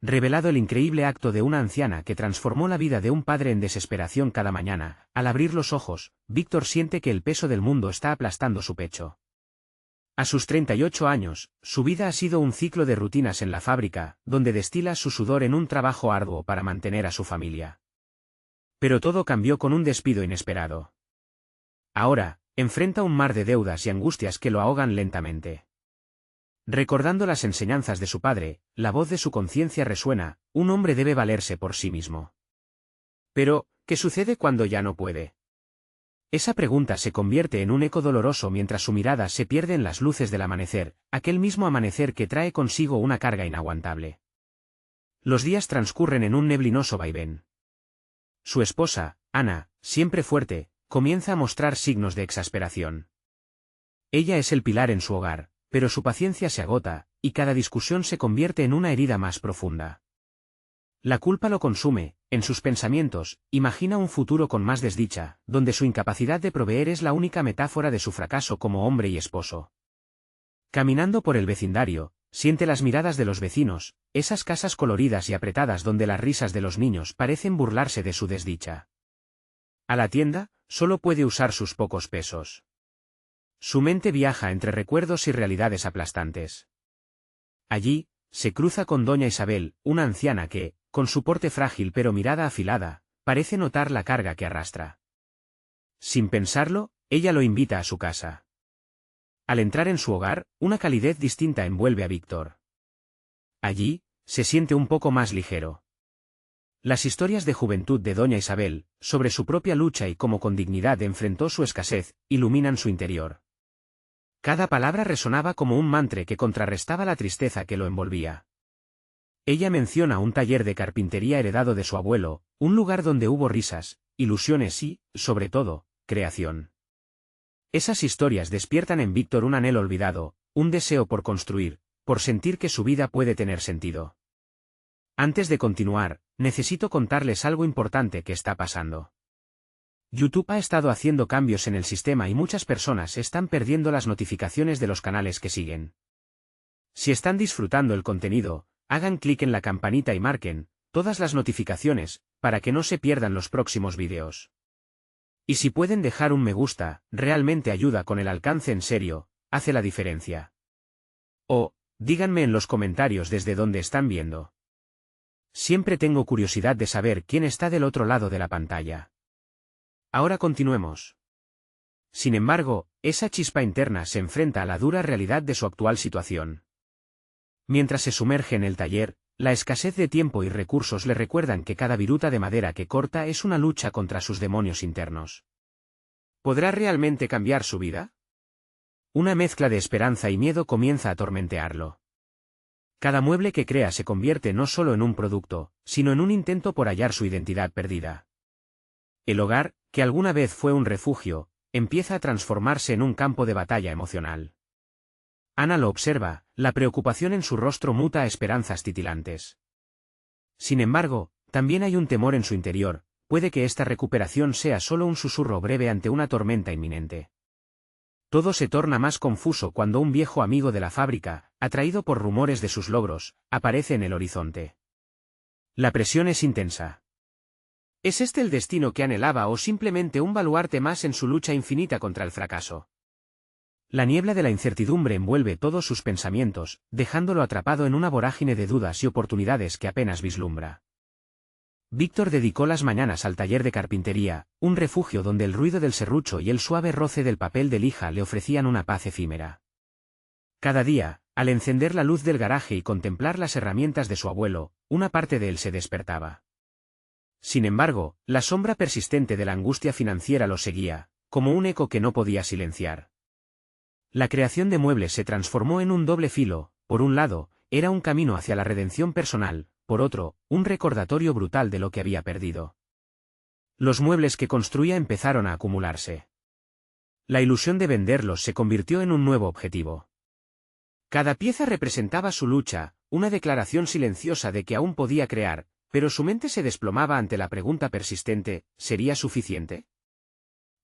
revelado el increíble acto de una anciana que transformó la vida de un padre en desesperación cada mañana. Al abrir los ojos, Víctor siente que el peso del mundo está aplastando su pecho. A sus 38 años, su vida ha sido un ciclo de rutinas en la fábrica, donde destila su sudor en un trabajo arduo para mantener a su familia. Pero todo cambió con un despido inesperado. Ahora, enfrenta un mar de deudas y angustias que lo ahogan lentamente. Recordando las enseñanzas de su padre, la voz de su conciencia resuena: un hombre debe valerse por sí mismo. Pero, ¿qué sucede cuando ya no puede? Esa pregunta se convierte en un eco doloroso mientras su mirada se pierde en las luces del amanecer, aquel mismo amanecer que trae consigo una carga inaguantable. Los días transcurren en un neblinoso vaivén. Su esposa, Ana, siempre fuerte, comienza a mostrar signos de exasperación. Ella es el pilar en su hogar, pero su paciencia se agota, y cada discusión se convierte en una herida más profunda. La culpa lo consume, en sus pensamientos, imagina un futuro con más desdicha, donde su incapacidad de proveer es la única metáfora de su fracaso como hombre y esposo. Caminando por el vecindario, siente las miradas de los vecinos, esas casas coloridas y apretadas donde las risas de los niños parecen burlarse de su desdicha. A la tienda, solo puede usar sus pocos pesos. Su mente viaja entre recuerdos y realidades aplastantes. Allí, se cruza con doña Isabel, una anciana que, con su porte frágil pero mirada afilada, parece notar la carga que arrastra. Sin pensarlo, ella lo invita a su casa. Al entrar en su hogar, una calidez distinta envuelve a Víctor. Allí, se siente un poco más ligero. Las historias de juventud de doña Isabel, sobre su propia lucha y cómo con dignidad enfrentó su escasez, iluminan su interior. Cada palabra resonaba como un mantra que contrarrestaba la tristeza que lo envolvía. Ella menciona un taller de carpintería heredado de su abuelo, un lugar donde hubo risas, ilusiones y, sobre todo, creación. Esas historias despiertan en Víctor un anhelo olvidado, un deseo por construir, por sentir que su vida puede tener sentido. Antes de continuar, necesito contarles algo importante que está pasando. YouTube ha estado haciendo cambios en el sistema y muchas personas están perdiendo las notificaciones de los canales que siguen. Si están disfrutando el contenido, hagan clic en la campanita y marquen todas las notificaciones, para que no se pierdan los próximos vídeos. Y si pueden dejar un me gusta, realmente ayuda con el alcance en serio, hace la diferencia. O, díganme en los comentarios desde dónde están viendo. Siempre tengo curiosidad de saber quién está del otro lado de la pantalla. Ahora continuemos. Sin embargo, esa chispa interna se enfrenta a la dura realidad de su actual situación. Mientras se sumerge en el taller, la escasez de tiempo y recursos le recuerdan que cada viruta de madera que corta es una lucha contra sus demonios internos. ¿Podrá realmente cambiar su vida? Una mezcla de esperanza y miedo comienza a atormentarlo. Cada mueble que crea se convierte no solo en un producto, sino en un intento por hallar su identidad perdida. El hogar, que alguna vez fue un refugio, empieza a transformarse en un campo de batalla emocional. Ana lo observa, la preocupación en su rostro muta a esperanzas titilantes. Sin embargo, también hay un temor en su interior, puede que esta recuperación sea solo un susurro breve ante una tormenta inminente. Todo se torna más confuso cuando un viejo amigo de la fábrica, atraído por rumores de sus logros, aparece en el horizonte. La presión es intensa. ¿Es este el destino que anhelaba o simplemente un baluarte más en su lucha infinita contra el fracaso? La niebla de la incertidumbre envuelve todos sus pensamientos, dejándolo atrapado en una vorágine de dudas y oportunidades que apenas vislumbra. Víctor dedicó las mañanas al taller de carpintería, un refugio donde el ruido del serrucho y el suave roce del papel de lija le ofrecían una paz efímera. Cada día, al encender la luz del garaje y contemplar las herramientas de su abuelo, una parte de él se despertaba. Sin embargo, la sombra persistente de la angustia financiera lo seguía, como un eco que no podía silenciar. La creación de muebles se transformó en un doble filo, por un lado, era un camino hacia la redención personal, por otro, un recordatorio brutal de lo que había perdido. Los muebles que construía empezaron a acumularse. La ilusión de venderlos se convirtió en un nuevo objetivo. Cada pieza representaba su lucha, una declaración silenciosa de que aún podía crear, pero su mente se desplomaba ante la pregunta persistente: ¿sería suficiente?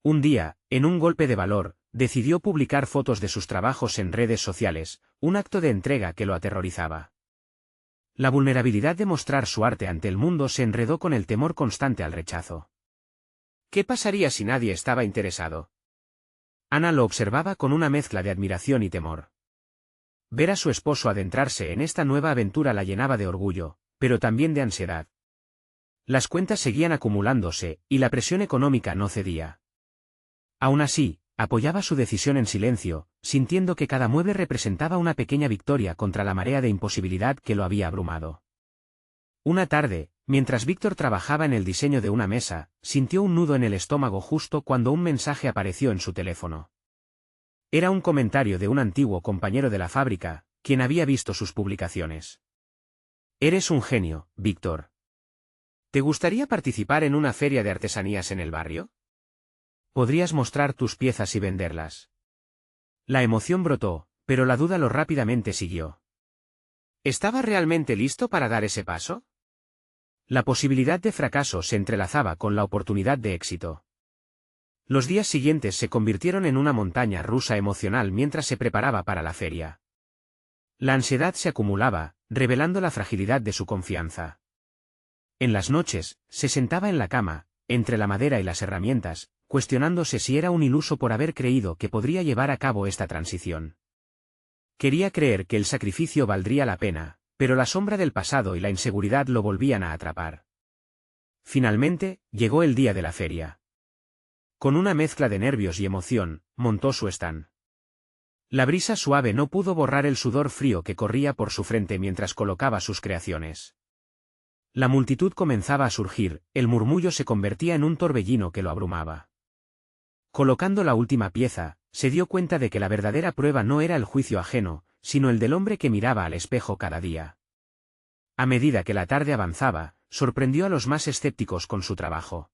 Un día, en un golpe de valor, decidió publicar fotos de sus trabajos en redes sociales, un acto de entrega que lo aterrorizaba. La vulnerabilidad de mostrar su arte ante el mundo se enredó con el temor constante al rechazo. ¿Qué pasaría si nadie estaba interesado? Ana lo observaba con una mezcla de admiración y temor. Ver a su esposo adentrarse en esta nueva aventura la llenaba de orgullo, pero también de ansiedad. Las cuentas seguían acumulándose, y la presión económica no cedía. Aún así, apoyaba su decisión en silencio, sintiendo que cada mueble representaba una pequeña victoria contra la marea de imposibilidad que lo había abrumado. Una tarde, mientras Víctor trabajaba en el diseño de una mesa, sintió un nudo en el estómago justo cuando un mensaje apareció en su teléfono. Era un comentario de un antiguo compañero de la fábrica, quien había visto sus publicaciones. «Eres un genio, Víctor. ¿Te gustaría participar en una feria de artesanías en el barrio? Podrías mostrar tus piezas y venderlas». La emoción brotó, pero la duda lo rápidamente siguió. ¿Estaba realmente listo para dar ese paso? La posibilidad de fracaso se entrelazaba con la oportunidad de éxito. Los días siguientes se convirtieron en una montaña rusa emocional mientras se preparaba para la feria. La ansiedad se acumulaba, revelando la fragilidad de su confianza. En las noches, se sentaba en la cama, entre la madera y las herramientas, cuestionándose si era un iluso por haber creído que podría llevar a cabo esta transición. Quería creer que el sacrificio valdría la pena, pero la sombra del pasado y la inseguridad lo volvían a atrapar. Finalmente, llegó el día de la feria. Con una mezcla de nervios y emoción, montó su stand. La brisa suave no pudo borrar el sudor frío que corría por su frente mientras colocaba sus creaciones. La multitud comenzaba a surgir, el murmullo se convertía en un torbellino que lo abrumaba. Colocando la última pieza, se dio cuenta de que la verdadera prueba no era el juicio ajeno, sino el del hombre que miraba al espejo cada día. A medida que la tarde avanzaba, sorprendió a los más escépticos con su trabajo.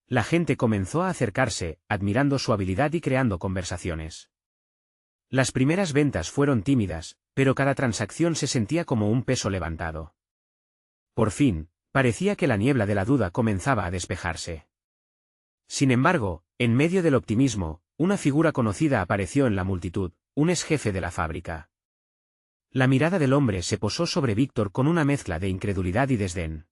La gente comenzó a acercarse, admirando su habilidad y creando conversaciones. Las primeras ventas fueron tímidas, pero cada transacción se sentía como un peso levantado. Por fin, parecía que la niebla de la duda comenzaba a despejarse. Sin embargo, en medio del optimismo, una figura conocida apareció en la multitud, un exjefe de la fábrica. La mirada del hombre se posó sobre Víctor con una mezcla de incredulidad y desdén.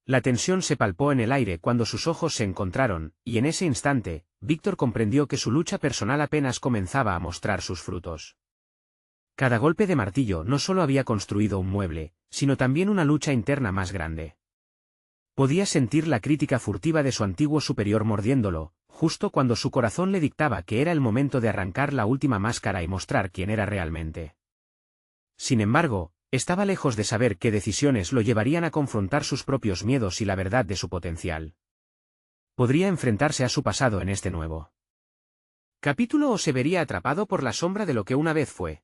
La tensión se palpó en el aire cuando sus ojos se encontraron, y en ese instante, Víctor comprendió que su lucha personal apenas comenzaba a mostrar sus frutos. Cada golpe de martillo no solo había construido un mueble, sino también una lucha interna más grande. Podía sentir la crítica furtiva de su antiguo superior mordiéndolo, justo cuando su corazón le dictaba que era el momento de arrancar la última máscara y mostrar quién era realmente. Sin embargo, estaba lejos de saber qué decisiones lo llevarían a confrontar sus propios miedos y la verdad de su potencial. Podría enfrentarse a su pasado en este nuevo capítulo o se vería atrapado por la sombra de lo que una vez fue.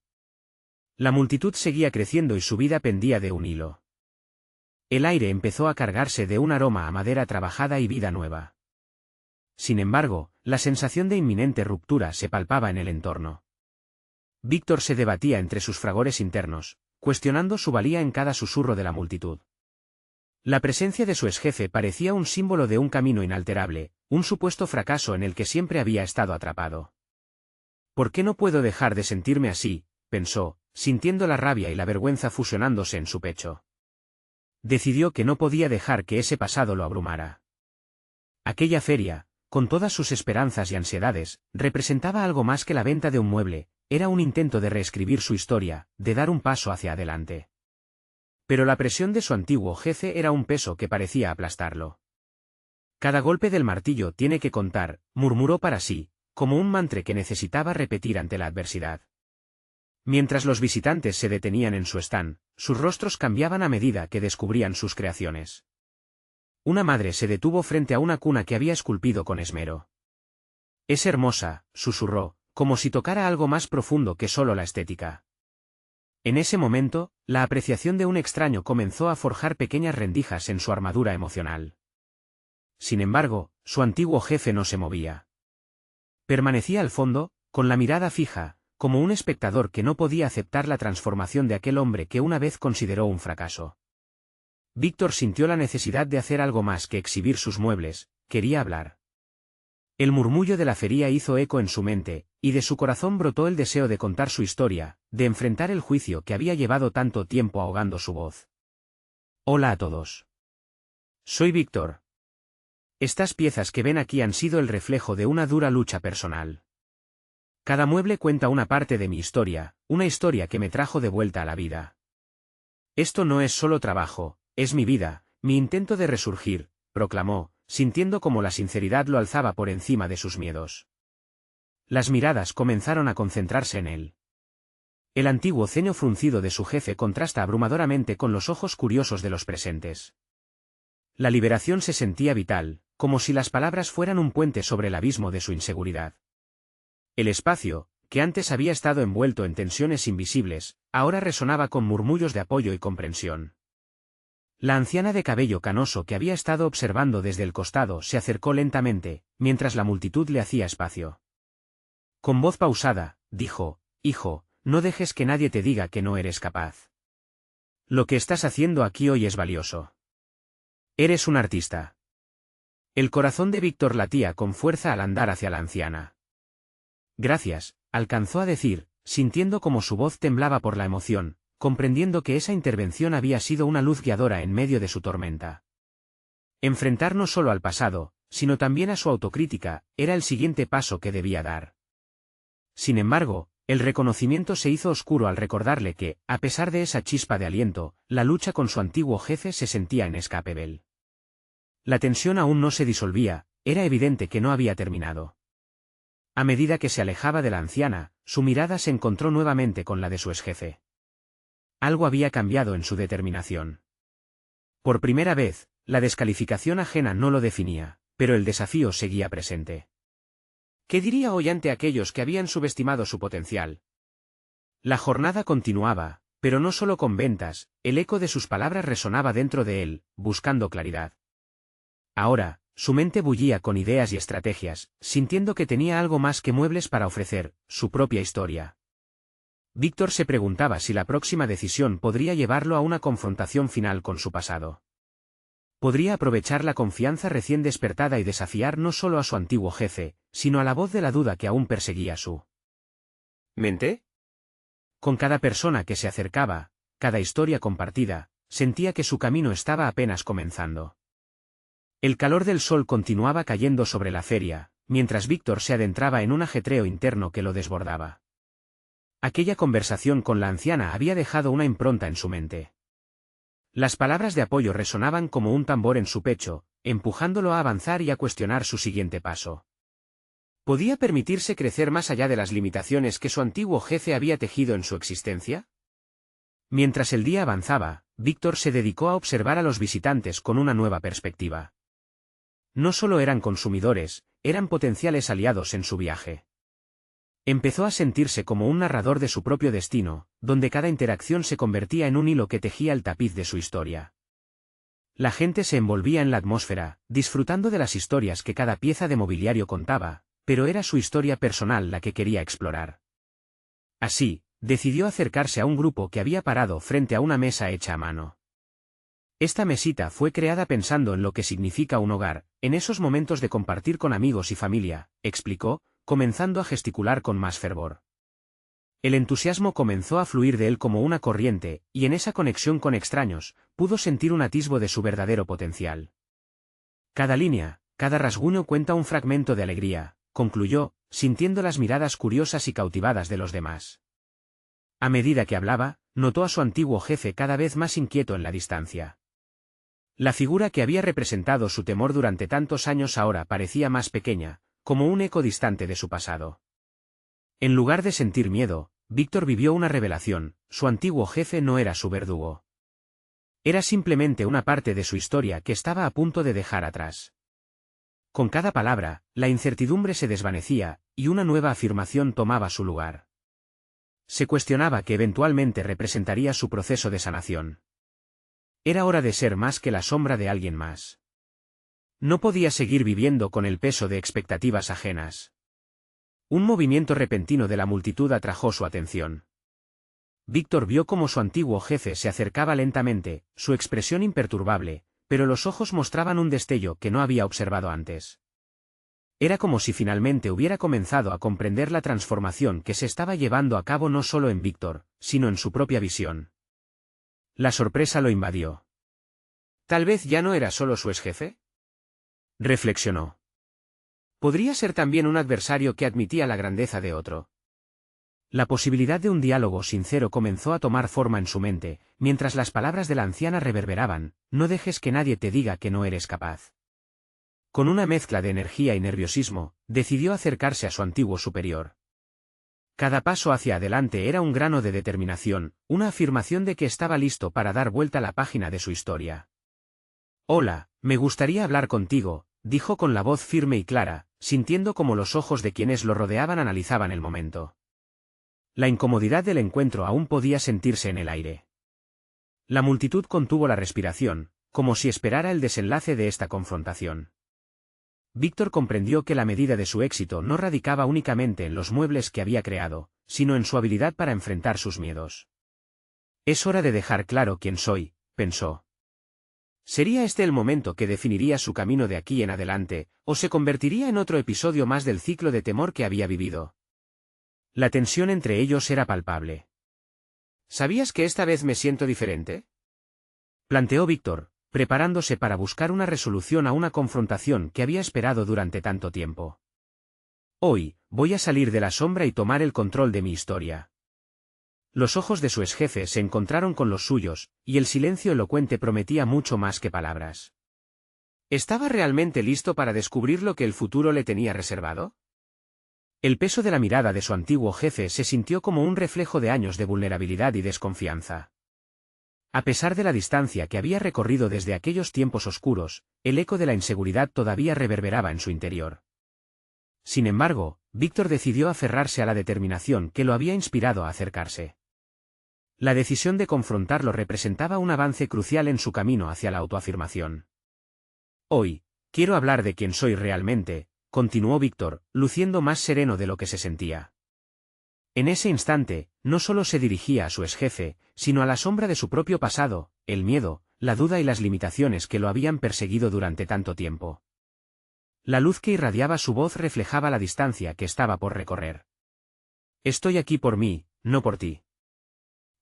La multitud seguía creciendo y su vida pendía de un hilo. El aire empezó a cargarse de un aroma a madera trabajada y vida nueva. Sin embargo, la sensación de inminente ruptura se palpaba en el entorno. Víctor se debatía entre sus fragores internos, cuestionando su valía en cada susurro de la multitud. La presencia de su exjefe parecía un símbolo de un camino inalterable, un supuesto fracaso en el que siempre había estado atrapado. ¿Por qué no puedo dejar de sentirme así?, pensó, sintiendo la rabia y la vergüenza fusionándose en su pecho. Decidió que no podía dejar que ese pasado lo abrumara. Aquella feria, con todas sus esperanzas y ansiedades, representaba algo más que la venta de un mueble, era un intento de reescribir su historia, de dar un paso hacia adelante. Pero la presión de su antiguo jefe era un peso que parecía aplastarlo. Cada golpe del martillo tiene que contar, murmuró para sí, como un mantra que necesitaba repetir ante la adversidad. Mientras los visitantes se detenían en su stand, sus rostros cambiaban a medida que descubrían sus creaciones. Una madre se detuvo frente a una cuna que había esculpido con esmero. «Es hermosa», susurró, como si tocara algo más profundo que solo la estética. En ese momento, la apreciación de un extraño comenzó a forjar pequeñas rendijas en su armadura emocional. Sin embargo, su antiguo jefe no se movía. Permanecía al fondo, con la mirada fija, como un espectador que no podía aceptar la transformación de aquel hombre que una vez consideró un fracaso. Víctor sintió la necesidad de hacer algo más que exhibir sus muebles, quería hablar. El murmullo de la feria hizo eco en su mente, y de su corazón brotó el deseo de contar su historia, de enfrentar el juicio que había llevado tanto tiempo ahogando su voz. Hola a todos. Soy Víctor. Estas piezas que ven aquí han sido el reflejo de una dura lucha personal. Cada mueble cuenta una parte de mi historia, una historia que me trajo de vuelta a la vida. Esto no es solo trabajo, es mi vida, mi intento de resurgir, proclamó, sintiendo como la sinceridad lo alzaba por encima de sus miedos. Las miradas comenzaron a concentrarse en él. El antiguo ceño fruncido de su jefe contrasta abrumadoramente con los ojos curiosos de los presentes. La liberación se sentía vital, como si las palabras fueran un puente sobre el abismo de su inseguridad. El espacio, que antes había estado envuelto en tensiones invisibles, ahora resonaba con murmullos de apoyo y comprensión. La anciana de cabello canoso que había estado observando desde el costado se acercó lentamente, mientras la multitud le hacía espacio. Con voz pausada, dijo, «Hijo, no dejes que nadie te diga que no eres capaz. Lo que estás haciendo aquí hoy es valioso. Eres un artista». El corazón de Víctor latía con fuerza al andar hacia la anciana. «Gracias», alcanzó a decir, sintiendo como su voz temblaba por la emoción, comprendiendo que esa intervención había sido una luz guiadora en medio de su tormenta. Enfrentar no solo al pasado, sino también a su autocrítica, era el siguiente paso que debía dar. Sin embargo, el reconocimiento se hizo oscuro al recordarle que, a pesar de esa chispa de aliento, la lucha con su antiguo jefe se sentía inescapable. La tensión aún no se disolvía, era evidente que no había terminado. A medida que se alejaba de la anciana, su mirada se encontró nuevamente con la de su exjefe. Algo había cambiado en su determinación. Por primera vez, la descalificación ajena no lo definía, pero el desafío seguía presente. ¿Qué diría hoy ante aquellos que habían subestimado su potencial? La jornada continuaba, pero no solo con ventas, el eco de sus palabras resonaba dentro de él, buscando claridad. Ahora, su mente bullía con ideas y estrategias, sintiendo que tenía algo más que muebles para ofrecer, su propia historia. Víctor se preguntaba si la próxima decisión podría llevarlo a una confrontación final con su pasado. Podría aprovechar la confianza recién despertada y desafiar no solo a su antiguo jefe, sino a la voz de la duda que aún perseguía su mente. Con cada persona que se acercaba, cada historia compartida, sentía que su camino estaba apenas comenzando. El calor del sol continuaba cayendo sobre la feria, mientras Víctor se adentraba en un ajetreo interno que lo desbordaba. Aquella conversación con la anciana había dejado una impronta en su mente. Las palabras de apoyo resonaban como un tambor en su pecho, empujándolo a avanzar y a cuestionar su siguiente paso. ¿Podía permitirse crecer más allá de las limitaciones que su antiguo jefe había tejido en su existencia? Mientras el día avanzaba, Víctor se dedicó a observar a los visitantes con una nueva perspectiva. No solo eran consumidores, eran potenciales aliados en su viaje. Empezó a sentirse como un narrador de su propio destino, donde cada interacción se convertía en un hilo que tejía el tapiz de su historia. La gente se envolvía en la atmósfera, disfrutando de las historias que cada pieza de mobiliario contaba, pero era su historia personal la que quería explorar. Así, decidió acercarse a un grupo que había parado frente a una mesa hecha a mano. Esta mesita fue creada pensando en lo que significa un hogar, en esos momentos de compartir con amigos y familia, explicó, comenzando a gesticular con más fervor. El entusiasmo comenzó a fluir de él como una corriente, y en esa conexión con extraños, pudo sentir un atisbo de su verdadero potencial. Cada línea, cada rasguño cuenta un fragmento de alegría, concluyó, sintiendo las miradas curiosas y cautivadas de los demás. A medida que hablaba, notó a su antiguo jefe cada vez más inquieto en la distancia. La figura que había representado su temor durante tantos años ahora parecía más pequeña, como un eco distante de su pasado. En lugar de sentir miedo, Víctor vivió una revelación: su antiguo jefe no era su verdugo. Era simplemente una parte de su historia que estaba a punto de dejar atrás. Con cada palabra, la incertidumbre se desvanecía, y una nueva afirmación tomaba su lugar. Se cuestionaba que eventualmente representaría su proceso de sanación. Era hora de ser más que la sombra de alguien más. No podía seguir viviendo con el peso de expectativas ajenas. Un movimiento repentino de la multitud atrajo su atención. Víctor vio cómo su antiguo jefe se acercaba lentamente, su expresión imperturbable, pero los ojos mostraban un destello que no había observado antes. Era como si finalmente hubiera comenzado a comprender la transformación que se estaba llevando a cabo no solo en Víctor, sino en su propia visión. La sorpresa lo invadió. ¿Tal vez ya no era solo su exjefe? Reflexionó. Podría ser también un adversario que admitía la grandeza de otro. La posibilidad de un diálogo sincero comenzó a tomar forma en su mente, mientras las palabras de la anciana reverberaban: no dejes que nadie te diga que no eres capaz. Con una mezcla de energía y nerviosismo, decidió acercarse a su antiguo superior. Cada paso hacia adelante era un grano de determinación, una afirmación de que estaba listo para dar vuelta a la página de su historia. «Hola, me gustaría hablar contigo», dijo con la voz firme y clara, sintiendo como los ojos de quienes lo rodeaban analizaban el momento. La incomodidad del encuentro aún podía sentirse en el aire. La multitud contuvo la respiración, como si esperara el desenlace de esta confrontación. Víctor comprendió que la medida de su éxito no radicaba únicamente en los muebles que había creado, sino en su habilidad para enfrentar sus miedos. «Es hora de dejar claro quién soy», pensó. ¿Sería este el momento que definiría su camino de aquí en adelante, o se convertiría en otro episodio más del ciclo de temor que había vivido? La tensión entre ellos era palpable. ¿Sabías que esta vez me siento diferente?, planteó Víctor, preparándose para buscar una resolución a una confrontación que había esperado durante tanto tiempo. «Hoy, voy a salir de la sombra y tomar el control de mi historia». Los ojos de su exjefe se encontraron con los suyos, y el silencio elocuente prometía mucho más que palabras. ¿Estaba realmente listo para descubrir lo que el futuro le tenía reservado? El peso de la mirada de su antiguo jefe se sintió como un reflejo de años de vulnerabilidad y desconfianza. A pesar de la distancia que había recorrido desde aquellos tiempos oscuros, el eco de la inseguridad todavía reverberaba en su interior. Sin embargo, Víctor decidió aferrarse a la determinación que lo había inspirado a acercarse. La decisión de confrontarlo representaba un avance crucial en su camino hacia la autoafirmación. «Hoy, quiero hablar de quién soy realmente», continuó Víctor, luciendo más sereno de lo que se sentía. En ese instante, no solo se dirigía a su exjefe, sino a la sombra de su propio pasado, el miedo, la duda y las limitaciones que lo habían perseguido durante tanto tiempo. La luz que irradiaba su voz reflejaba la distancia que estaba por recorrer. «Estoy aquí por mí, no por ti».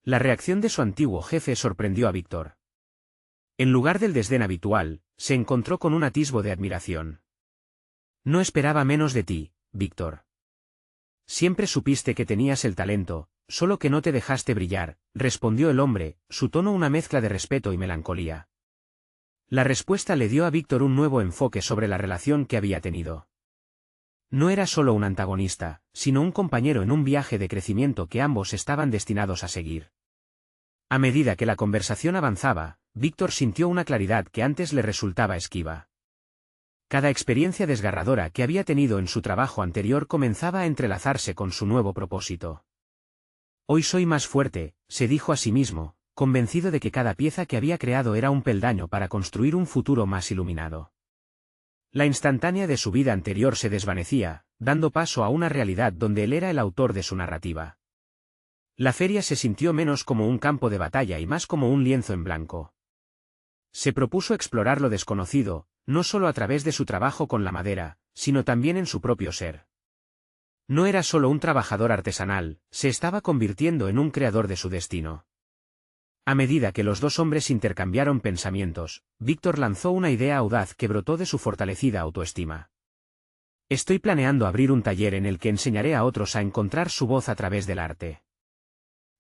La reacción de su antiguo jefe sorprendió a Víctor. En lugar del desdén habitual, se encontró con un atisbo de admiración. «No esperaba menos de ti, Víctor. Siempre supiste que tenías el talento, solo que no te dejaste brillar», respondió el hombre, su tono una mezcla de respeto y melancolía. La respuesta le dio a Víctor un nuevo enfoque sobre la relación que había tenido. No era solo un antagonista, sino un compañero en un viaje de crecimiento que ambos estaban destinados a seguir. A medida que la conversación avanzaba, Víctor sintió una claridad que antes le resultaba esquiva. Cada experiencia desgarradora que había tenido en su trabajo anterior comenzaba a entrelazarse con su nuevo propósito. «Hoy soy más fuerte», se dijo a sí mismo, convencido de que cada pieza que había creado era un peldaño para construir un futuro más iluminado. La instantánea de su vida anterior se desvanecía, dando paso a una realidad donde él era el autor de su narrativa. La feria se sintió menos como un campo de batalla y más como un lienzo en blanco. Se propuso explorar lo desconocido, no solo a través de su trabajo con la madera, sino también en su propio ser. No era solo un trabajador artesanal, se estaba convirtiendo en un creador de su destino. A medida que los dos hombres intercambiaron pensamientos, Víctor lanzó una idea audaz que brotó de su fortalecida autoestima. «Estoy planeando abrir un taller en el que enseñaré a otros a encontrar su voz a través del arte.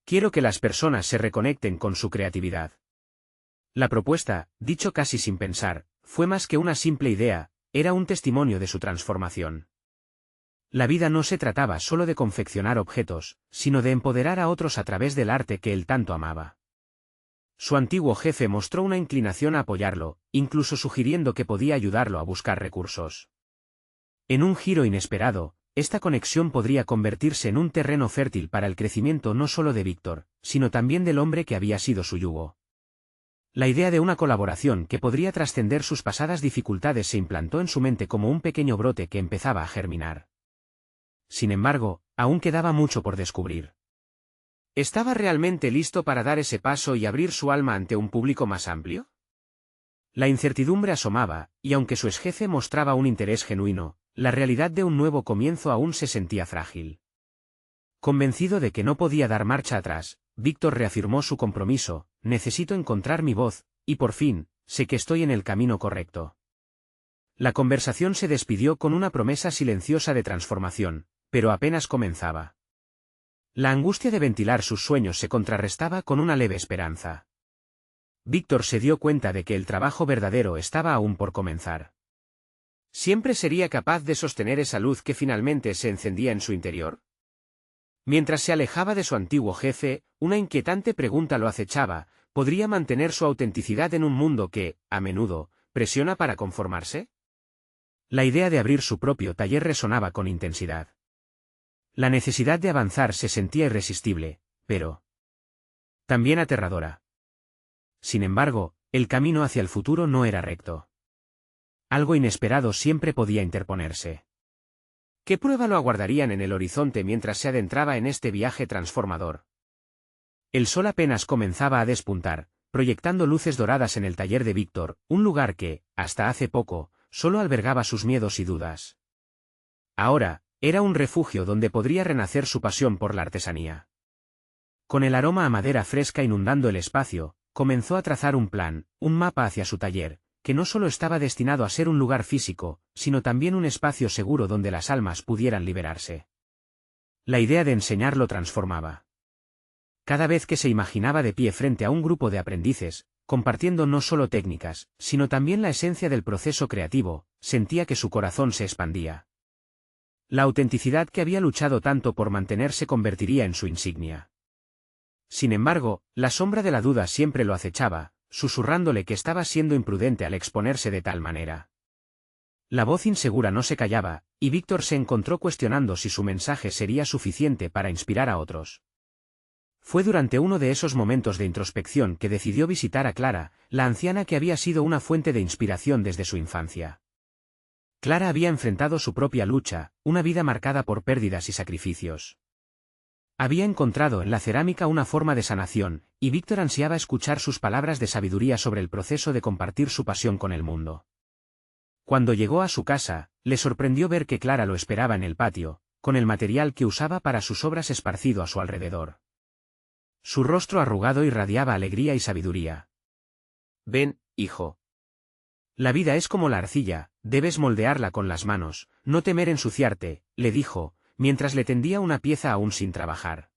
Quiero que las personas se reconecten con su creatividad». La propuesta, dicho casi sin pensar, fue más que una simple idea, era un testimonio de su transformación. La vida no se trataba solo de confeccionar objetos, sino de empoderar a otros a través del arte que él tanto amaba. Su antiguo jefe mostró una inclinación a apoyarlo, incluso sugiriendo que podía ayudarlo a buscar recursos. En un giro inesperado, esta conexión podría convertirse en un terreno fértil para el crecimiento no solo de Víctor, sino también del hombre que había sido su yugo. La idea de una colaboración que podría trascender sus pasadas dificultades se implantó en su mente como un pequeño brote que empezaba a germinar. Sin embargo, aún quedaba mucho por descubrir. ¿Estaba realmente listo para dar ese paso y abrir su alma ante un público más amplio? La incertidumbre asomaba, y aunque su exjefe mostraba un interés genuino, La realidad de un nuevo comienzo aún se sentía frágil. Convencido de que no podía dar marcha atrás, Víctor reafirmó su compromiso: necesito encontrar mi voz, y por fin, sé que estoy en el camino correcto. La conversación se despidió con una promesa silenciosa de transformación, pero apenas comenzaba. La angustia de ventilar sus sueños se contrarrestaba con una leve esperanza. Víctor se dio cuenta de que el trabajo verdadero estaba aún por comenzar. ¿Siempre sería capaz de sostener esa luz que finalmente se encendía en su interior? Mientras se alejaba de su antiguo jefe, una inquietante pregunta lo acechaba: ¿podría mantener su autenticidad en un mundo que, a menudo, presiona para conformarse? La idea de abrir su propio taller resonaba con intensidad. La necesidad de avanzar se sentía irresistible, pero también aterradora. Sin embargo, el camino hacia el futuro no era recto. Algo inesperado siempre podía interponerse. ¿Qué prueba lo aguardarían en el horizonte mientras se adentraba en este viaje transformador? El sol apenas comenzaba a despuntar, proyectando luces doradas en el taller de Víctor, un lugar que, hasta hace poco, solo albergaba sus miedos y dudas. Ahora, era un refugio donde podría renacer su pasión por la artesanía. Con el aroma a madera fresca inundando el espacio, comenzó a trazar un plan, un mapa hacia su taller, que no solo estaba destinado a ser un lugar físico, sino también un espacio seguro donde las almas pudieran liberarse. La idea de enseñar lo transformaba. Cada vez que se imaginaba de pie frente a un grupo de aprendices, compartiendo no solo técnicas, sino también la esencia del proceso creativo, sentía que su corazón se expandía. La autenticidad que había luchado tanto por mantener se convertiría en su insignia. Sin embargo, la sombra de la duda siempre lo acechaba, susurrándole que estaba siendo imprudente al exponerse de tal manera. La voz insegura no se callaba, y Víctor se encontró cuestionando si su mensaje sería suficiente para inspirar a otros. Fue durante uno de esos momentos de introspección que decidió visitar a Clara, la anciana que había sido una fuente de inspiración desde su infancia. Clara había enfrentado su propia lucha, una vida marcada por pérdidas y sacrificios. Había encontrado en la cerámica una forma de sanación, y Víctor ansiaba escuchar sus palabras de sabiduría sobre el proceso de compartir su pasión con el mundo. Cuando llegó a su casa, le sorprendió ver que Clara lo esperaba en el patio, con el material que usaba para sus obras esparcido a su alrededor. Su rostro arrugado irradiaba alegría y sabiduría. «Ven, hijo. La vida es como la arcilla, debes moldearla con las manos, no temer ensuciarte», le dijo, mientras le tendía una pieza aún sin trabajar.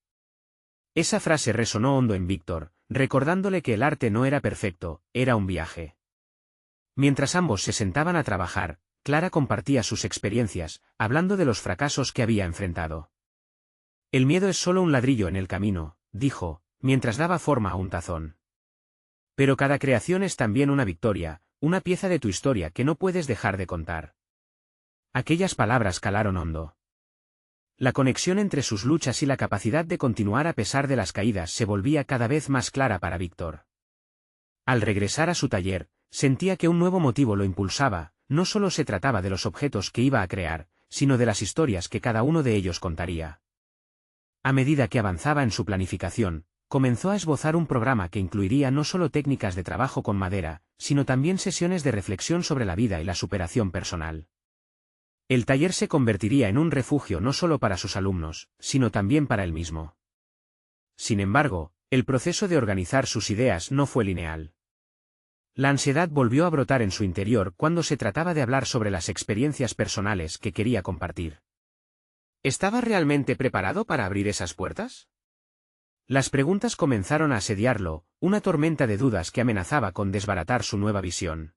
Esa frase resonó hondo en Víctor, recordándole que el arte no era perfecto, era un viaje. Mientras ambos se sentaban a trabajar, Clara compartía sus experiencias, hablando de los fracasos que había enfrentado. «El miedo es solo un ladrillo en el camino», dijo, mientras daba forma a un tazón. «Pero cada creación es también una victoria, una pieza de tu historia que no puedes dejar de contar». Aquellas palabras calaron hondo. La conexión entre sus luchas y la capacidad de continuar a pesar de las caídas se volvía cada vez más clara para Víctor. Al regresar a su taller, sentía que un nuevo motivo lo impulsaba: no solo se trataba de los objetos que iba a crear, sino de las historias que cada uno de ellos contaría. A medida que avanzaba en su planificación, comenzó a esbozar un programa que incluiría no solo técnicas de trabajo con madera, sino también sesiones de reflexión sobre la vida y la superación personal. El taller se convertiría en un refugio no solo para sus alumnos, sino también para él mismo. Sin embargo, el proceso de organizar sus ideas no fue lineal. La ansiedad volvió a brotar en su interior cuando se trataba de hablar sobre las experiencias personales que quería compartir. ¿Estaba realmente preparado para abrir esas puertas? Las preguntas comenzaron a asediarlo, una tormenta de dudas que amenazaba con desbaratar su nueva visión.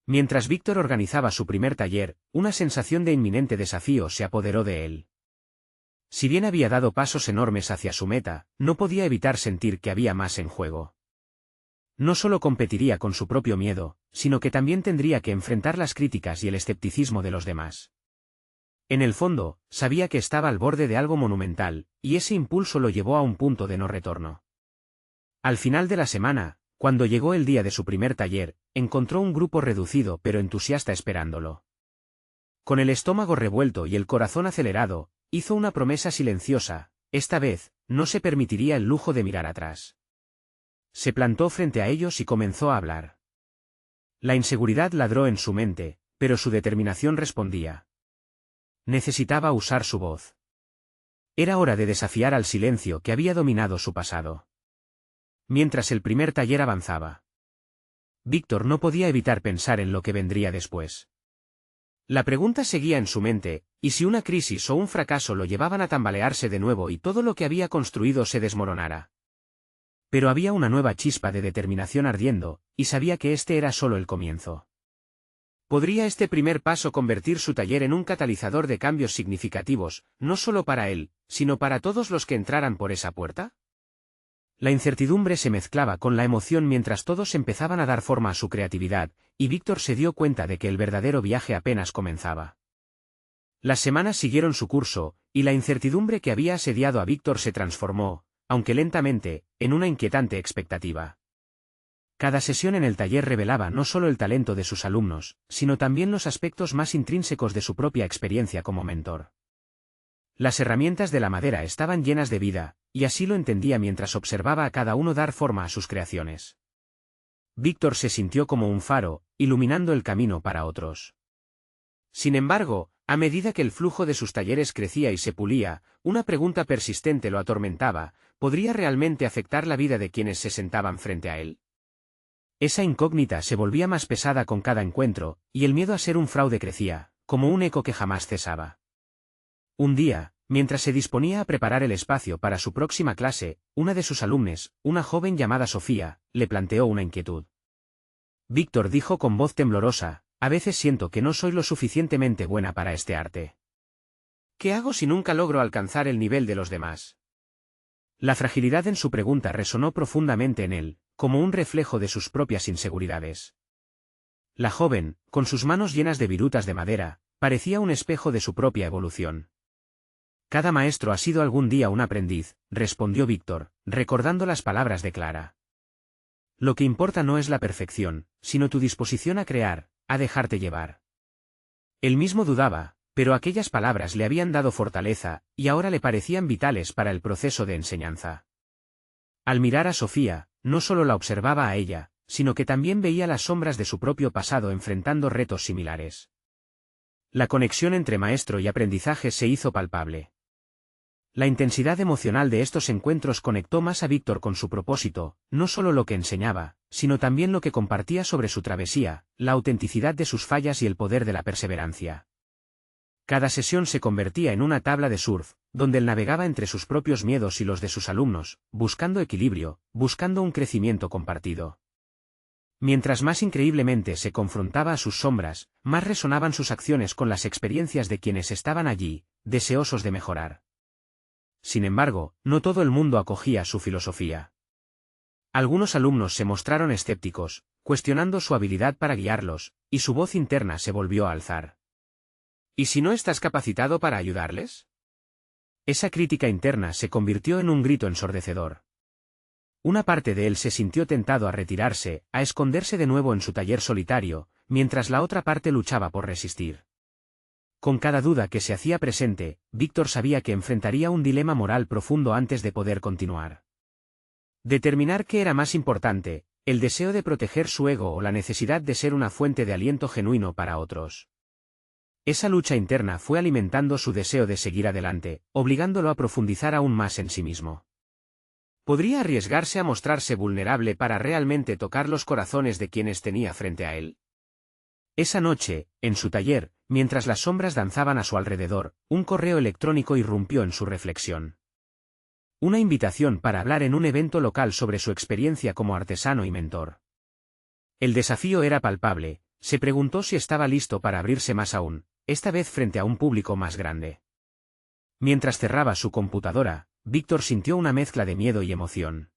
Mientras Víctor organizaba su primer taller, una sensación de inminente desafío se apoderó de él. Si bien había dado pasos enormes hacia su meta, no podía evitar sentir que había más en juego. No solo competiría con su propio miedo, sino que también tendría que enfrentar las críticas y el escepticismo de los demás. En el fondo, sabía que estaba al borde de algo monumental, y ese impulso lo llevó a un punto de no retorno. Al final de la semana, cuando llegó el día de su primer taller, encontró un grupo reducido pero entusiasta esperándolo. Con el estómago revuelto y el corazón acelerado, hizo una promesa silenciosa: esta vez, no se permitiría el lujo de mirar atrás. Se plantó frente a ellos y comenzó a hablar. La inseguridad ladró en su mente, pero su determinación respondía. necesitaba usar su voz. Era hora de desafiar al silencio que había dominado su pasado. Mientras el primer taller avanzaba, Víctor no podía evitar pensar en lo que vendría después. La pregunta seguía en su mente, ¿y si una crisis o un fracaso lo llevaban a tambalearse de nuevo y todo lo que había construido se desmoronara? Pero había una nueva chispa de determinación ardiendo, y sabía que este era solo el comienzo. ¿Podría este primer paso convertir su taller en un catalizador de cambios significativos, no solo para él, sino para todos los que entraran por esa puerta? La incertidumbre se mezclaba con la emoción mientras todos empezaban a dar forma a su creatividad, y Víctor se dio cuenta de que el verdadero viaje apenas comenzaba. Las semanas siguieron su curso, y la incertidumbre que había asediado a Víctor se transformó, aunque lentamente, en una inquietante expectativa. Cada sesión en el taller revelaba no solo el talento de sus alumnos, sino también los aspectos más intrínsecos de su propia experiencia como mentor. Las herramientas de la madera estaban llenas de vida, y así lo entendía mientras observaba a cada uno dar forma a sus creaciones. Víctor se sintió como un faro, iluminando el camino para otros. Sin embargo, a medida que el flujo de sus talleres crecía y se pulía, una pregunta persistente lo atormentaba: ¿podría realmente afectar la vida de quienes se sentaban frente a él? Esa incógnita se volvía más pesada con cada encuentro, y el miedo a ser un fraude crecía, como un eco que jamás cesaba. Un día, mientras se disponía a preparar el espacio para su próxima clase, una de sus alumnes, una joven llamada Sofía, le planteó una inquietud. Víctor dijo con voz temblorosa: a veces siento que no soy lo suficientemente buena para este arte. ¿Qué hago si nunca logro alcanzar el nivel de los demás? La fragilidad en su pregunta resonó profundamente en él, como un reflejo de sus propias inseguridades. La joven, con sus manos llenas de virutas de madera, parecía un espejo de su propia evolución. Cada maestro ha sido algún día un aprendiz, respondió Víctor, recordando las palabras de Clara. Lo que importa no es la perfección, sino tu disposición a crear, a dejarte llevar. Él mismo dudaba, pero aquellas palabras le habían dado fortaleza, y ahora le parecían vitales para el proceso de enseñanza. Al mirar a Sofía, no solo la observaba a ella, sino que también veía las sombras de su propio pasado enfrentando retos similares. La conexión entre maestro y aprendizaje se hizo palpable. La intensidad emocional de estos encuentros conectó más a Víctor con su propósito, no solo lo que enseñaba, sino también lo que compartía sobre su travesía, la autenticidad de sus fallas y el poder de la perseverancia. Cada sesión se convertía en una tabla de surf, donde él navegaba entre sus propios miedos y los de sus alumnos, buscando equilibrio, buscando un crecimiento compartido. Mientras más increíblemente se confrontaba a sus sombras, más resonaban sus acciones con las experiencias de quienes estaban allí, deseosos de mejorar. Sin embargo, no todo el mundo acogía su filosofía. Algunos alumnos se mostraron escépticos, cuestionando su habilidad para guiarlos, y su voz interna se volvió a alzar. ¿Y si no estás capacitado para ayudarles? Esa crítica interna se convirtió en un grito ensordecedor. Una parte de él se sintió tentado a retirarse, a esconderse de nuevo en su taller solitario, mientras la otra parte luchaba por resistir. Con cada duda que se hacía presente, Víctor sabía que enfrentaría un dilema moral profundo antes de poder continuar. Determinar qué era más importante, el deseo de proteger su ego o la necesidad de ser una fuente de aliento genuino para otros. Esa lucha interna fue alimentando su deseo de seguir adelante, obligándolo a profundizar aún más en sí mismo. ¿Podría arriesgarse a mostrarse vulnerable para realmente tocar los corazones de quienes tenía frente a él? Esa noche, en su taller, mientras las sombras danzaban a su alrededor, un correo electrónico irrumpió en su reflexión. Una invitación para hablar en un evento local sobre su experiencia como artesano y mentor. El desafío era palpable. Se preguntó si estaba listo para abrirse más aún, esta vez frente a un público más grande. Mientras cerraba su computadora, Víctor sintió una mezcla de miedo y emoción.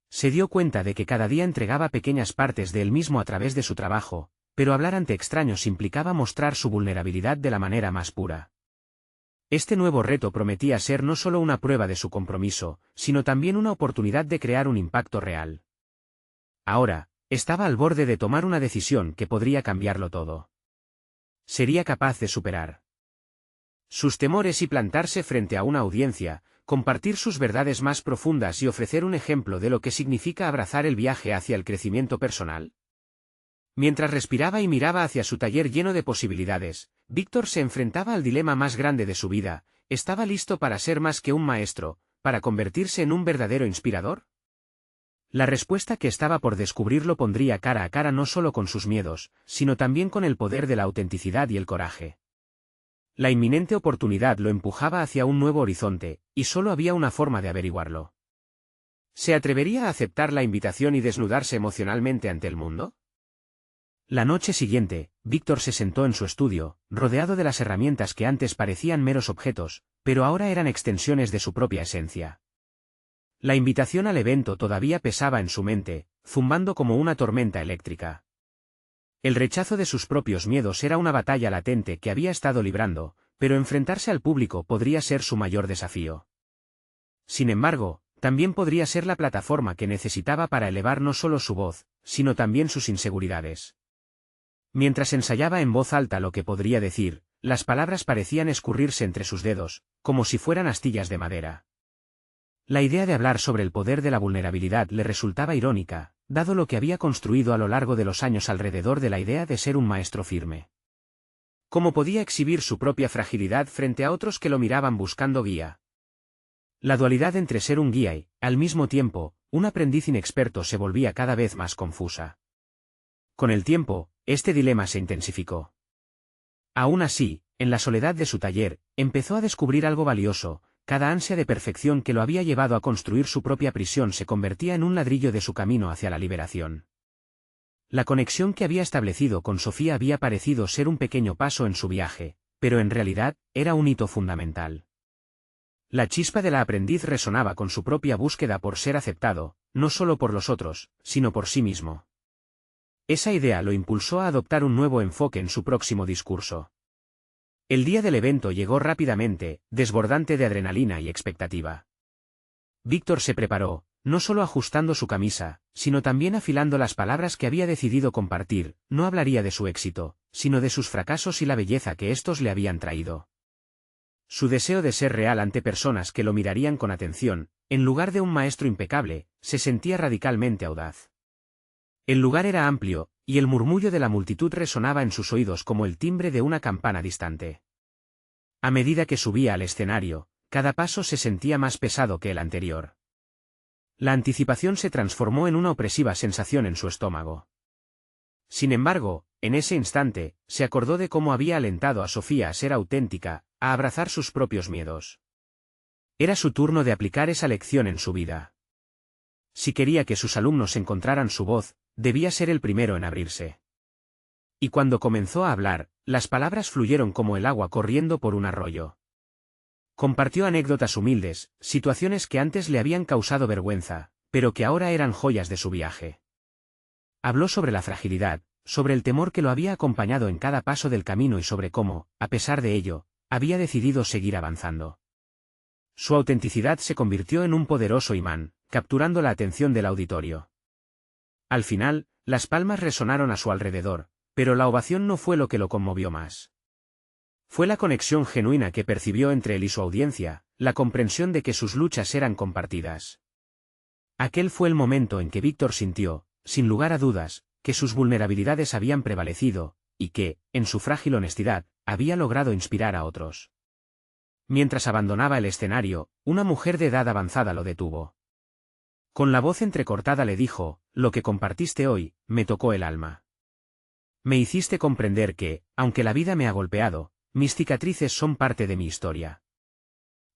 Se dio cuenta de que cada día entregaba pequeñas partes de él mismo a través de su trabajo, pero hablar ante extraños implicaba mostrar su vulnerabilidad de la manera más pura. Este nuevo reto prometía ser no solo una prueba de su compromiso, sino también una oportunidad de crear un impacto real. Ahora, estaba al borde de tomar una decisión que podría cambiarlo todo. ¿Sería capaz de superar sus temores y plantarse frente a una audiencia, compartir sus verdades más profundas y ofrecer un ejemplo de lo que significa abrazar el viaje hacia el crecimiento personal? Mientras respiraba y miraba hacia su taller lleno de posibilidades, Víctor se enfrentaba al dilema más grande de su vida. ¿Estaba listo para ser más que un maestro, para convertirse en un verdadero inspirador? La respuesta que estaba por descubrir lo pondría cara a cara no solo con sus miedos, sino también con el poder de la autenticidad y el coraje. La inminente oportunidad lo empujaba hacia un nuevo horizonte, y solo había una forma de averiguarlo. ¿Se atrevería a aceptar la invitación y desnudarse emocionalmente ante el mundo? La noche siguiente, Víctor se sentó en su estudio, rodeado de las herramientas que antes parecían meros objetos, pero ahora eran extensiones de su propia esencia. La invitación al evento todavía pesaba en su mente, zumbando como una tormenta eléctrica. El rechazo de sus propios miedos era una batalla latente que había estado librando, pero enfrentarse al público podría ser su mayor desafío. Sin embargo, también podría ser la plataforma que necesitaba para elevar no solo su voz, sino también sus inseguridades. Mientras ensayaba en voz alta lo que podría decir, las palabras parecían escurrirse entre sus dedos, como si fueran astillas de madera. La idea de hablar sobre el poder de la vulnerabilidad le resultaba irónica, dado lo que había construido a lo largo de los años alrededor de la idea de ser un maestro firme. ¿Cómo podía exhibir su propia fragilidad frente a otros que lo miraban buscando guía? La dualidad entre ser un guía y, al mismo tiempo, un aprendiz inexperto se volvía cada vez más confusa. Con el tiempo, este dilema se intensificó. Aún así, en la soledad de su taller, empezó a descubrir algo valioso. Cada ansia de perfección que lo había llevado a construir su propia prisión se convertía en un ladrillo de su camino hacia la liberación. La conexión que había establecido con Sofía había parecido ser un pequeño paso en su viaje, pero en realidad, era un hito fundamental. La chispa de la aprendiz resonaba con su propia búsqueda por ser aceptado, no solo por los otros, sino por sí mismo. Esa idea lo impulsó a adoptar un nuevo enfoque en su próximo discurso. El día del evento llegó rápidamente, desbordante de adrenalina y expectativa. Víctor se preparó, no solo ajustando su camisa, sino también afilando las palabras que había decidido compartir. No hablaría de su éxito, sino de sus fracasos y la belleza que éstos le habían traído. Su deseo de ser real ante personas que lo mirarían con atención, en lugar de un maestro impecable, se sentía radicalmente audaz. El lugar era amplio, y el murmullo de la multitud resonaba en sus oídos como el timbre de una campana distante. A medida que subía al escenario, cada paso se sentía más pesado que el anterior. La anticipación se transformó en una opresiva sensación en su estómago. Sin embargo, en ese instante, se acordó de cómo había alentado a Sofía a ser auténtica, a abrazar sus propios miedos. Era su turno de aplicar esa lección en su vida. Si quería que sus alumnos encontraran su voz, debía ser el primero en abrirse. Y cuando comenzó a hablar, las palabras fluyeron como el agua corriendo por un arroyo. Compartió anécdotas humildes, situaciones que antes le habían causado vergüenza, pero que ahora eran joyas de su viaje. Habló sobre la fragilidad, sobre el temor que lo había acompañado en cada paso del camino y sobre cómo, a pesar de ello, había decidido seguir avanzando. Su autenticidad se convirtió en un poderoso imán, capturando la atención del auditorio. Al final, las palmas resonaron a su alrededor, pero la ovación no fue lo que lo conmovió más. Fue la conexión genuina que percibió entre él y su audiencia, la comprensión de que sus luchas eran compartidas. Aquel fue el momento en que Víctor sintió, sin lugar a dudas, que sus vulnerabilidades habían prevalecido, y que, en su frágil honestidad, había logrado inspirar a otros. Mientras abandonaba el escenario, una mujer de edad avanzada lo detuvo. Con la voz entrecortada le dijo: «Lo que compartiste hoy, me tocó el alma. Me hiciste comprender que, aunque la vida me ha golpeado, mis cicatrices son parte de mi historia».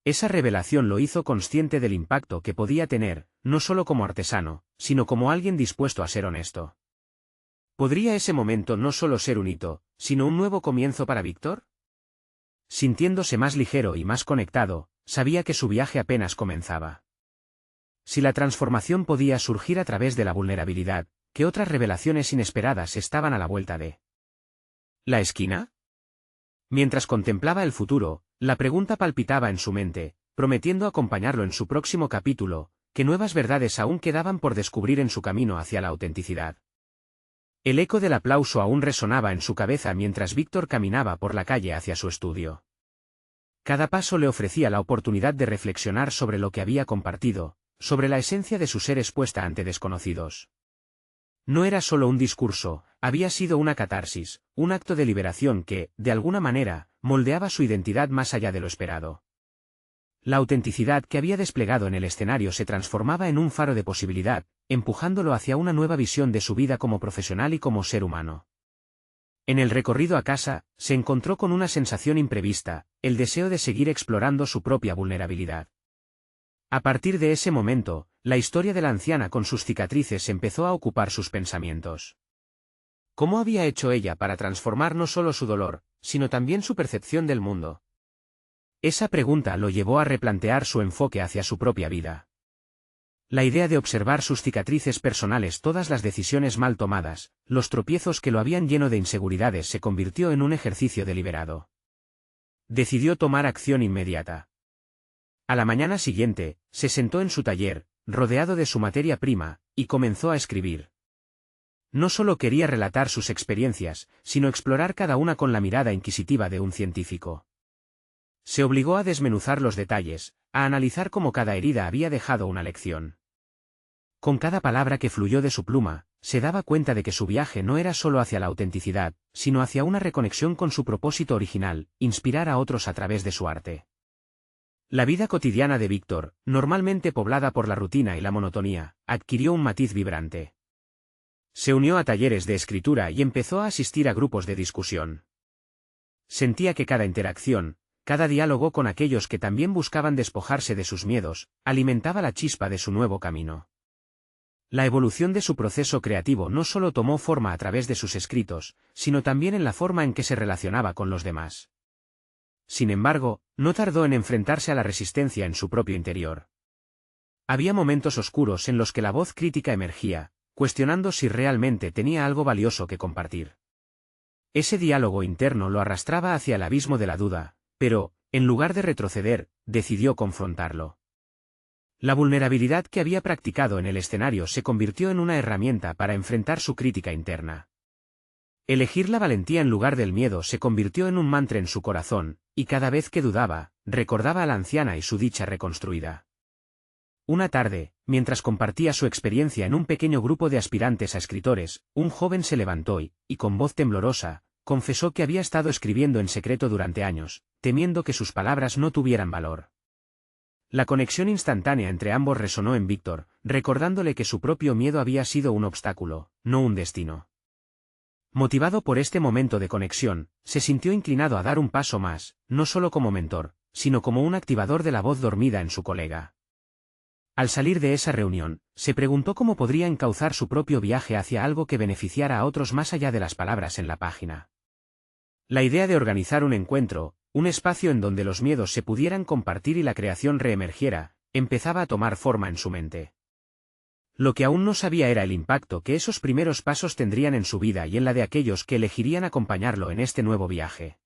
Esa revelación lo hizo consciente del impacto que podía tener, no solo como artesano, sino como alguien dispuesto a ser honesto. ¿Podría ese momento no solo ser un hito, sino un nuevo comienzo para Víctor? Sintiéndose más ligero y más conectado, sabía que su viaje apenas comenzaba. Si la transformación podía surgir a través de la vulnerabilidad, ¿qué otras revelaciones inesperadas estaban a la vuelta de la esquina? Mientras contemplaba el futuro, la pregunta palpitaba en su mente, prometiendo acompañarlo en su próximo capítulo, que nuevas verdades aún quedaban por descubrir en su camino hacia la autenticidad. El eco del aplauso aún resonaba en su cabeza mientras Víctor caminaba por la calle hacia su estudio. Cada paso le ofrecía la oportunidad de reflexionar sobre lo que había compartido, sobre la esencia de su ser expuesta ante desconocidos. No era solo un discurso, había sido una catarsis, un acto de liberación que, de alguna manera, moldeaba su identidad más allá de lo esperado. La autenticidad que había desplegado en el escenario se transformaba en un faro de posibilidad, empujándolo hacia una nueva visión de su vida como profesional y como ser humano. En el recorrido a casa, se encontró con una sensación imprevista, el deseo de seguir explorando su propia vulnerabilidad. A partir de ese momento, la historia de la anciana con sus cicatrices empezó a ocupar sus pensamientos. ¿Cómo había hecho ella para transformar no solo su dolor, sino también su percepción del mundo? Esa pregunta lo llevó a replantear su enfoque hacia su propia vida. La idea de observar sus cicatrices personales, todas las decisiones mal tomadas, los tropiezos que lo habían lleno de inseguridades, se convirtió en un ejercicio deliberado. Decidió tomar acción inmediata. A la mañana siguiente, se sentó en su taller, rodeado de su materia prima, y comenzó a escribir. No solo quería relatar sus experiencias, sino explorar cada una con la mirada inquisitiva de un científico. Se obligó a desmenuzar los detalles, a analizar cómo cada herida había dejado una lección. Con cada palabra que fluyó de su pluma, se daba cuenta de que su viaje no era solo hacia la autenticidad, sino hacia una reconexión con su propósito original, inspirar a otros a través de su arte. La vida cotidiana de Víctor, normalmente poblada por la rutina y la monotonía, adquirió un matiz vibrante. Se unió a talleres de escritura y empezó a asistir a grupos de discusión. Sentía que cada interacción, cada diálogo con aquellos que también buscaban despojarse de sus miedos, alimentaba la chispa de su nuevo camino. La evolución de su proceso creativo no solo tomó forma a través de sus escritos, sino también en la forma en que se relacionaba con los demás. Sin embargo, no tardó en enfrentarse a la resistencia en su propio interior. Había momentos oscuros en los que la voz crítica emergía, cuestionando si realmente tenía algo valioso que compartir. Ese diálogo interno lo arrastraba hacia el abismo de la duda, pero, en lugar de retroceder, decidió confrontarlo. La vulnerabilidad que había practicado en el escenario se convirtió en una herramienta para enfrentar su crítica interna. Elegir la valentía en lugar del miedo se convirtió en un mantra en su corazón, y cada vez que dudaba, recordaba a la anciana y su dicha reconstruida. Una tarde, mientras compartía su experiencia en un pequeño grupo de aspirantes a escritores, un joven se levantó y, con voz temblorosa, confesó que había estado escribiendo en secreto durante años, temiendo que sus palabras no tuvieran valor. La conexión instantánea entre ambos resonó en Víctor, recordándole que su propio miedo había sido un obstáculo, no un destino. Motivado por este momento de conexión, se sintió inclinado a dar un paso más, no solo como mentor, sino como un activador de la voz dormida en su colega. Al salir de esa reunión, se preguntó cómo podría encauzar su propio viaje hacia algo que beneficiara a otros más allá de las palabras en la página. La idea de organizar un encuentro, un espacio en donde los miedos se pudieran compartir y la creación reemergiera, empezaba a tomar forma en su mente. Lo que aún no sabía era el impacto que esos primeros pasos tendrían en su vida y en la de aquellos que elegirían acompañarlo en este nuevo viaje.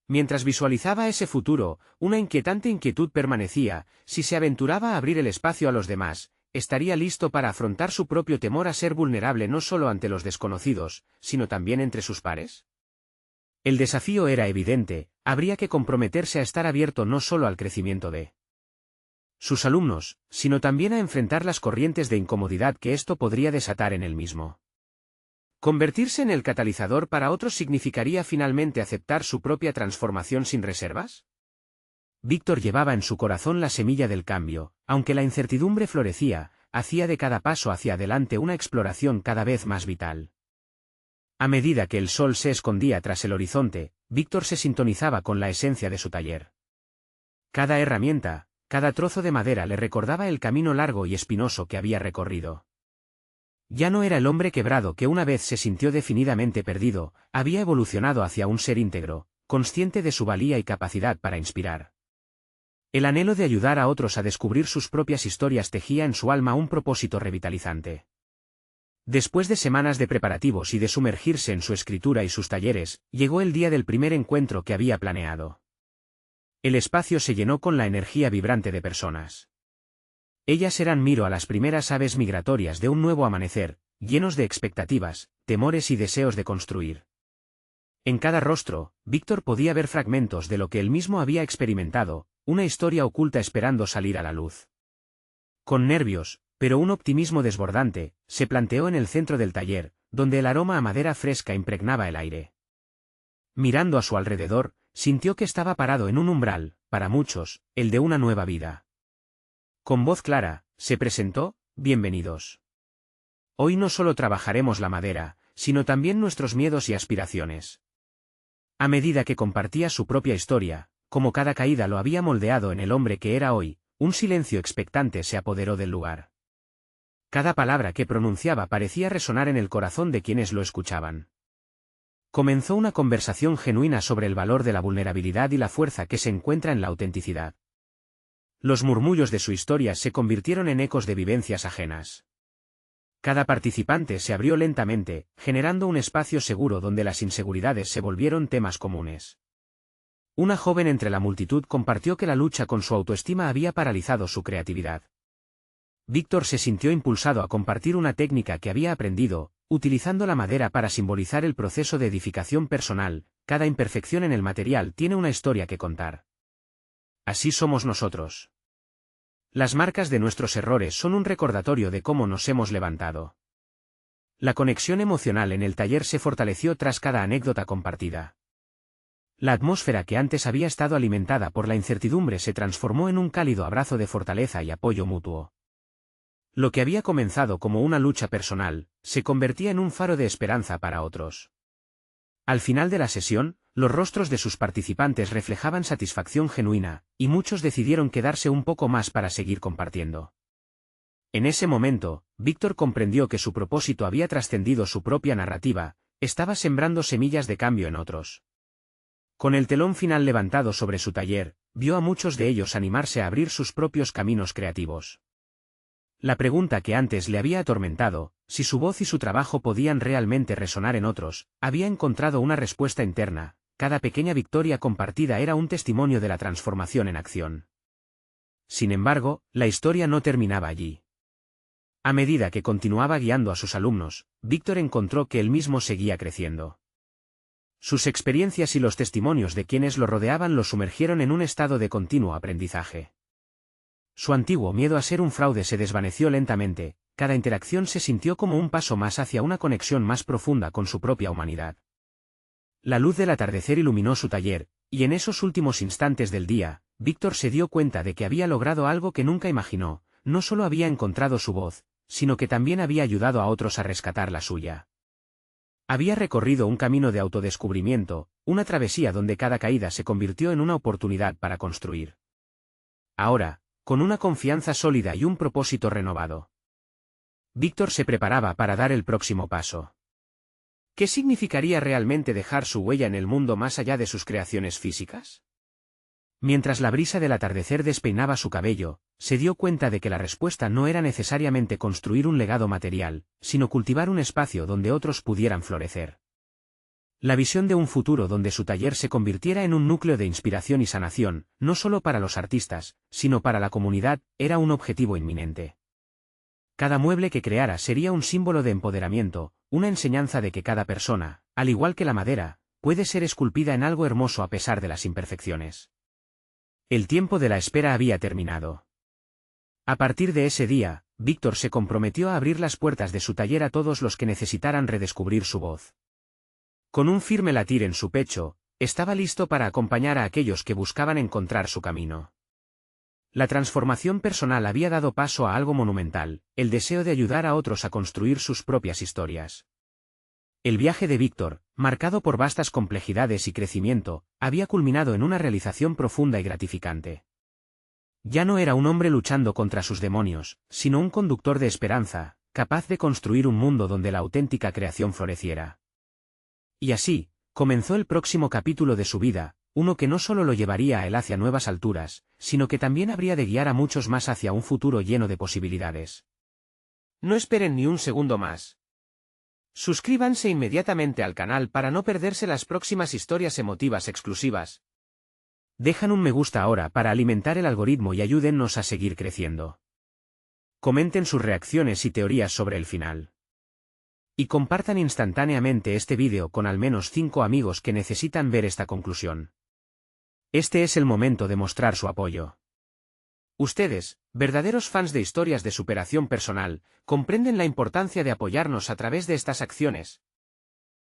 Mientras visualizaba ese futuro, una inquietante inquietud permanecía: si se aventuraba a abrir el espacio a los demás, ¿estaría listo para afrontar su propio temor a ser vulnerable no solo ante los desconocidos, sino también entre sus pares? El desafío era evidente: habría que comprometerse a estar abierto no solo al crecimiento de sus alumnos, sino también a enfrentar las corrientes de incomodidad que esto podría desatar en él mismo. ¿Convertirse en el catalizador para otros significaría finalmente aceptar su propia transformación sin reservas? Víctor llevaba en su corazón la semilla del cambio, aunque la incertidumbre florecía, hacía de cada paso hacia adelante una exploración cada vez más vital. A medida que el sol se escondía tras el horizonte, Víctor se sintonizaba con la esencia de su taller. Cada herramienta, cada trozo de madera le recordaba el camino largo y espinoso que había recorrido. Ya no era el hombre quebrado que una vez se sintió definidamente perdido, había evolucionado hacia un ser íntegro, consciente de su valía y capacidad para inspirar. El anhelo de ayudar a otros a descubrir sus propias historias tejía en su alma un propósito revitalizante. Después de semanas de preparativos y de sumergirse en su escritura y sus talleres, llegó el día del primer encuentro que había planeado. El espacio se llenó con la energía vibrante de personas. Ellas eran Miro a las primeras aves migratorias de un nuevo amanecer, llenos de expectativas, temores y deseos de construir. En cada rostro, Víctor podía ver fragmentos de lo que él mismo había experimentado, una historia oculta esperando salir a la luz. Con nervios, Pero un optimismo desbordante se planteó en el centro del taller, donde el aroma a madera fresca impregnaba el aire. Mirando a su alrededor, sintió que estaba parado en un umbral, para muchos, el de una nueva vida. Con voz clara, se presentó: bienvenidos. Hoy no solo trabajaremos la madera, sino también nuestros miedos y aspiraciones. A medida que compartía su propia historia, como cada caída lo había moldeado en el hombre que era hoy, un silencio expectante se apoderó del lugar. Cada palabra que pronunciaba parecía resonar en el corazón de quienes lo escuchaban. Comenzó una conversación genuina sobre el valor de la vulnerabilidad y la fuerza que se encuentra en la autenticidad. Los murmullos de su historia se convirtieron en ecos de vivencias ajenas. Cada participante se abrió lentamente, generando un espacio seguro donde las inseguridades se volvieron temas comunes. Una joven entre la multitud compartió que la lucha con su autoestima había paralizado su creatividad. Víctor se sintió impulsado a compartir una técnica que había aprendido, utilizando la madera para simbolizar el proceso de edificación personal. Cada imperfección en el material tiene una historia que contar. Así somos nosotros. Las marcas de nuestros errores son un recordatorio de cómo nos hemos levantado. La conexión emocional en el taller se fortaleció tras cada anécdota compartida. La atmósfera que antes había estado alimentada por la incertidumbre se transformó en un cálido abrazo de fortaleza y apoyo mutuo. Lo que había comenzado como una lucha personal, se convertía en un faro de esperanza para otros. Al final de la sesión, los rostros de sus participantes reflejaban satisfacción genuina, y muchos decidieron quedarse un poco más para seguir compartiendo. En ese momento, Víctor comprendió que su propósito había trascendido su propia narrativa, estaba sembrando semillas de cambio en otros. Con el telón final levantado sobre su taller, vio a muchos de ellos animarse a abrir sus propios caminos creativos. La pregunta que antes le había atormentado, si su voz y su trabajo podían realmente resonar en otros, había encontrado una respuesta interna. Cada pequeña victoria compartida era un testimonio de la transformación en acción. Sin embargo, la historia no terminaba allí. A medida que continuaba guiando a sus alumnos, Víctor encontró que él mismo seguía creciendo. Sus experiencias y los testimonios de quienes lo rodeaban lo sumergieron en un estado de continuo aprendizaje. Su antiguo miedo a ser un fraude se desvaneció lentamente, cada interacción se sintió como un paso más hacia una conexión más profunda con su propia humanidad. La luz del atardecer iluminó su taller, y en esos últimos instantes del día, Víctor se dio cuenta de que había logrado algo que nunca imaginó. No solo había encontrado su voz, sino que también había ayudado a otros a rescatar la suya. Había recorrido un camino de autodescubrimiento, una travesía donde cada caída se convirtió en una oportunidad para construir. Ahora, con una confianza sólida y un propósito renovado, Víctor se preparaba para dar el próximo paso. ¿Qué significaría realmente dejar su huella en el mundo más allá de sus creaciones físicas? Mientras la brisa del atardecer despeinaba su cabello, se dio cuenta de que la respuesta no era necesariamente construir un legado material, sino cultivar un espacio donde otros pudieran florecer. La visión de un futuro donde su taller se convirtiera en un núcleo de inspiración y sanación, no solo para los artistas, sino para la comunidad, era un objetivo inminente. Cada mueble que creara sería un símbolo de empoderamiento, una enseñanza de que cada persona, al igual que la madera, puede ser esculpida en algo hermoso a pesar de las imperfecciones. El tiempo de la espera había terminado. A partir de ese día, Víctor se comprometió a abrir las puertas de su taller a todos los que necesitaran redescubrir su voz. Con un firme latir en su pecho, estaba listo para acompañar a aquellos que buscaban encontrar su camino. La transformación personal había dado paso a algo monumental, el deseo de ayudar a otros a construir sus propias historias. El viaje de Víctor, marcado por vastas complejidades y crecimiento, había culminado en una realización profunda y gratificante. Ya no era un hombre luchando contra sus demonios, sino un conductor de esperanza, capaz de construir un mundo donde la auténtica creación floreciera. Y así, comenzó el próximo capítulo de su vida, uno que no solo lo llevaría a él hacia nuevas alturas, sino que también habría de guiar a muchos más hacia un futuro lleno de posibilidades. No esperen ni un segundo más. Suscríbanse inmediatamente al canal para no perderse las próximas historias emotivas exclusivas. Dejan un me gusta ahora para alimentar el algoritmo y ayúdennos a seguir creciendo. Comenten sus reacciones y teorías sobre el final. Y compartan instantáneamente este vídeo con al menos 5 amigos que necesitan ver esta conclusión. Este es el momento de mostrar su apoyo. Ustedes, verdaderos fans de historias de superación personal, comprenden la importancia de apoyarnos a través de estas acciones,